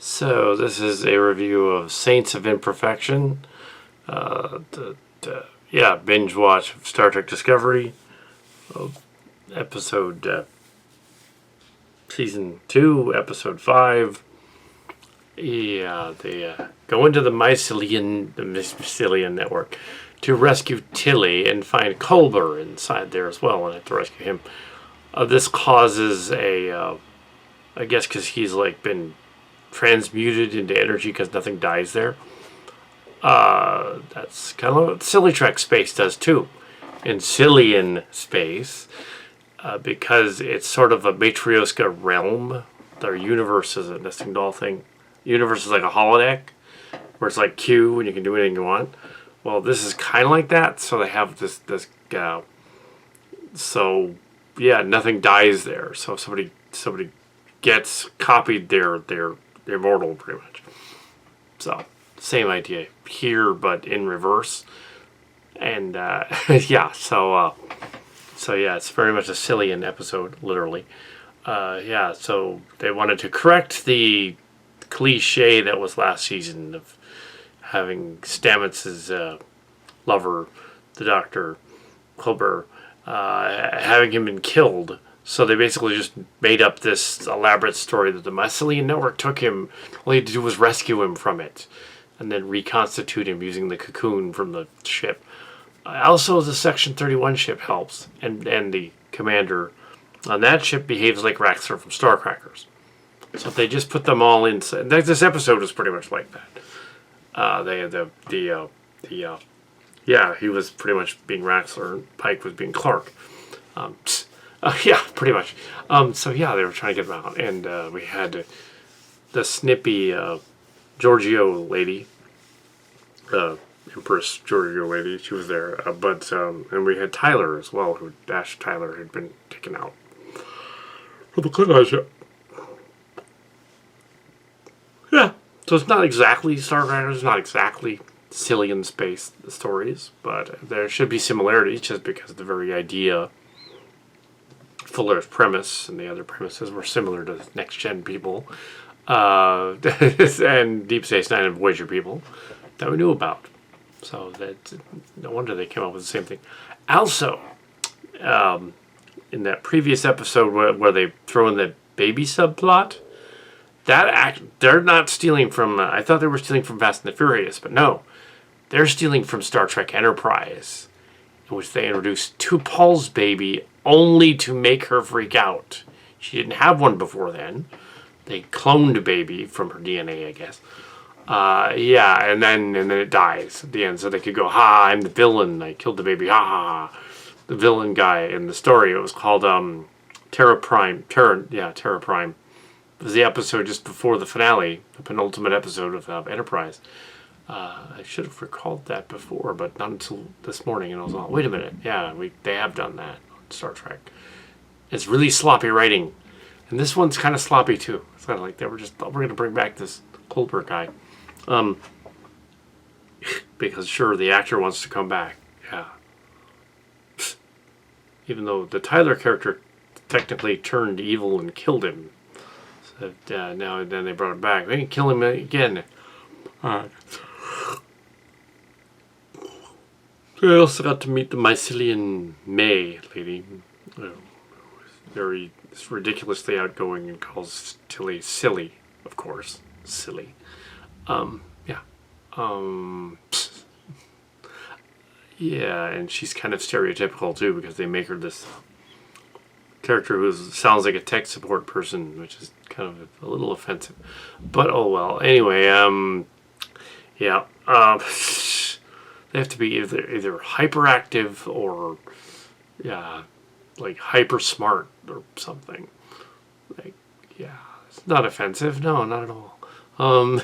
So this is a review of Saints of Imperfection. Binge watch of Star Trek Discovery, episode season 2, episode 5. Yeah, they go into the Mycelian network to rescue Tilly and find Culber inside there as well, and have to rescue him. This causes I guess because he's been transmuted into energy because nothing dies there. That's kind of what Silly Trek space does too. In Cillian space, because it's sort of a Matryoshka realm. Their universe is a nesting doll thing. Universe is like a holodeck, where it's like Q and you can do anything you want. Well, this is kind of like that. So they have this nothing dies there. So somebody gets copied, they're immortal pretty much. So same idea here, but in reverse. And so it's very much a Cillian episode, literally. So they wanted to correct the cliche that was last season of having Stamets's lover, the Doctor Culber, having him been killed. So they basically just made up this elaborate story that the Mycelian network took him. All he had to do was rescue him from it, and then reconstitute him using the cocoon from the ship. Also, the Section 31 ship helps, and the commander on that ship behaves like Raxler from Starcrackers. So if they just put them all in, this episode was pretty much like that. He was pretty much being Raxler, and Pike was being Clark. Pretty much. They were trying to get him out, and we had the snippy Giorgio lady, Empress Giorgio lady. She was there, and we had Tyler as well, who Dash Tyler had been taken out for the Klingon ship. Yeah, so it's not exactly Star Trek, it's not exactly Cillian space stories, but there should be similarities just because of the very idea. Fuller's premise and the other premises were similar to Next Gen people and Deep Space Nine and Voyager people that we knew about. So that no wonder they came up with the same thing. Also, in that previous episode where they throw in the baby subplot, they're not stealing from. I thought they were stealing from Fast and the Furious, but no, they're stealing from Star Trek Enterprise, in which they introduced T'Pol's baby only to make her freak out. She didn't have one before then. They cloned a baby from her DNA, I guess. And then it dies at the end, so they could go, "Ha! I'm the villain. I killed the baby. Ha ha ha!" The villain guy in the story. It was called Terra Prime. Terra Prime. It was the episode just before the finale, the penultimate episode of Enterprise. I should have recalled that before, but not until this morning. And I was like, wait a minute. Yeah, they have done that on Star Trek. It's really sloppy writing. And this one's kind of sloppy, too. It's kind of like we're going to bring back this Culber guy. Because, sure, the actor wants to come back. Yeah. Even though the Tyler character technically turned evil and killed him. So now then they brought him back. They can kill him again. I also got to meet the Mycelian May lady. Very ridiculously outgoing and calls Tilly silly, of course. Silly. And she's kind of stereotypical too, because they make her this character who sounds like a tech support person, which is kind of a little offensive. But oh well. Anyway, they have to be either hyperactive or hyper smart or something. It's not offensive. No, not at all. The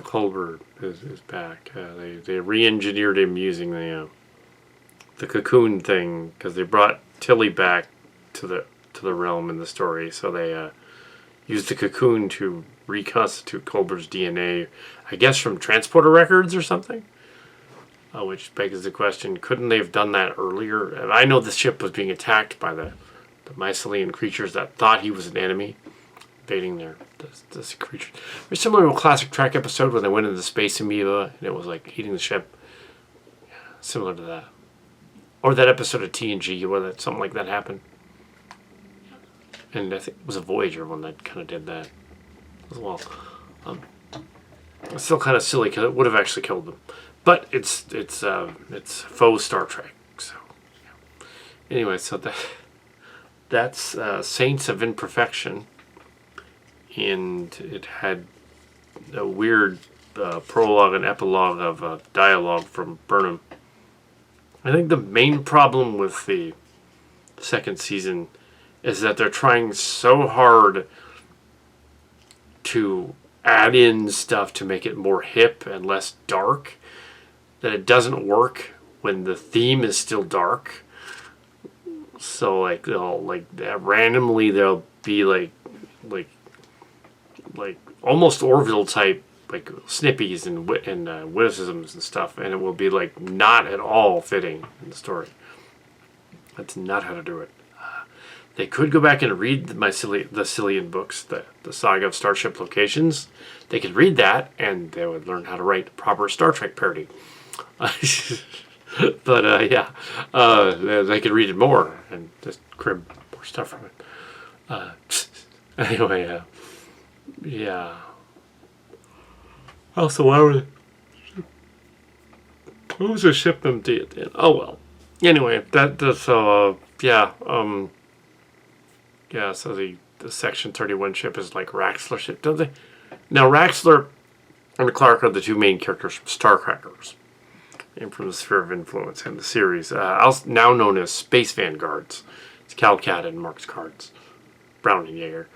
Culber is back. They re-engineered him using the cocoon thing, because they brought Tilly back to the realm in the story. So they used the cocoon to reconstitute Culber's DNA, I guess from transporter records or something. Which begs the question, couldn't they have done that earlier? I know the ship was being attacked by the mycelium creatures that thought he was an enemy, invading this creature. Very similar to a classic Trek episode when they went into the space amoeba and it was like eating the ship. Yeah, similar to that. Or that episode of TNG where something like that happened. And I think it was a Voyager one that kind of did that as well. It's still kind of silly because it would have actually killed them, but it's faux Star Trek. So yeah. Anyway, so that's Saints of Imperfection, and it had a weird prologue and epilogue of dialogue from Burnham. I think the main problem with the second season is that they're trying so hard to add in stuff to make it more hip and less dark that it doesn't work when the theme is still dark. So like randomly there'll be like almost Orville type like snippies and witticisms and stuff, and it will be like not at all fitting in the story. That's not how to do it. They could go back and read the Cillian books, the Saga of Starship Locations. They could read that, and they would learn how to write proper Star Trek parody. But they could read it more and just crib more stuff from it. Anyway, yeah. Also, what was the ship empty at the end? Oh well. Anyway, yeah, so the Section 31 ship is like Raxler ship, don't they? Now, Raxler and Clark are the two main characters from Starcrackers and from the Sphere of Influence and the series, now known as Space Vanguards. It's Kal Kat and Mark's Cards, Brown and Yeager.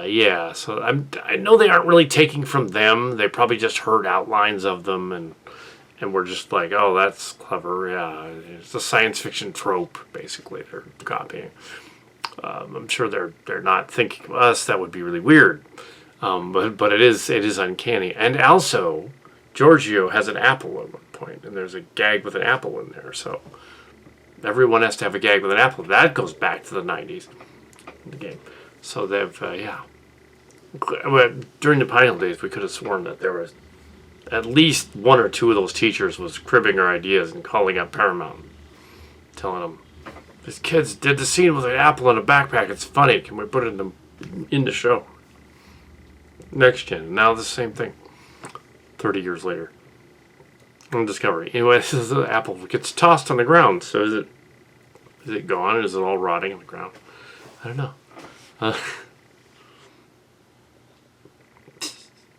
Yeah, so I know they aren't really taking from them. They probably just heard outlines of them and we're just like, oh, that's clever. Yeah, it's a science fiction trope, basically, they're copying. I'm sure they're not thinking of us. That would be really weird. But it is uncanny. And also, Giorgio has an apple at one point, and there's a gag with an apple in there. So everyone has to have a gag with an apple. That goes back to the 90s in the game. So they've during the Pine days, we could have sworn that there was at least one or two of those teachers was cribbing our ideas and calling up Paramount, telling them, "These kids did the scene with an apple in a backpack. It's funny. Can we put it in the show?" Next Gen. Now the same thing. 30 years later. On Discovery. Anyway, this is the apple gets tossed on the ground. So is it gone? Is it all rotting on the ground? I don't know.